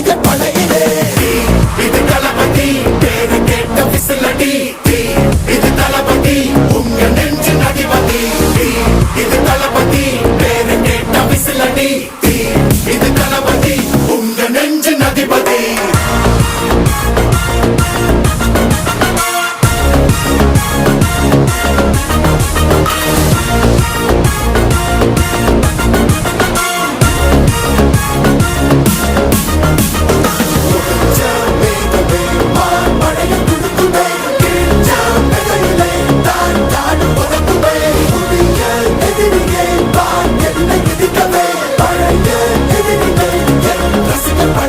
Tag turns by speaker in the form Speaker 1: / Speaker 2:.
Speaker 1: இது படையிலே இது தளபதி பேரு கேட்ட விசிலடி இது தளபதி உங்க நெஞ்சு அதிபதி இது தளபதி பேரு கேட்ட விசிலடி இது தளபதி உங்க நெஞ்சு அதிபதி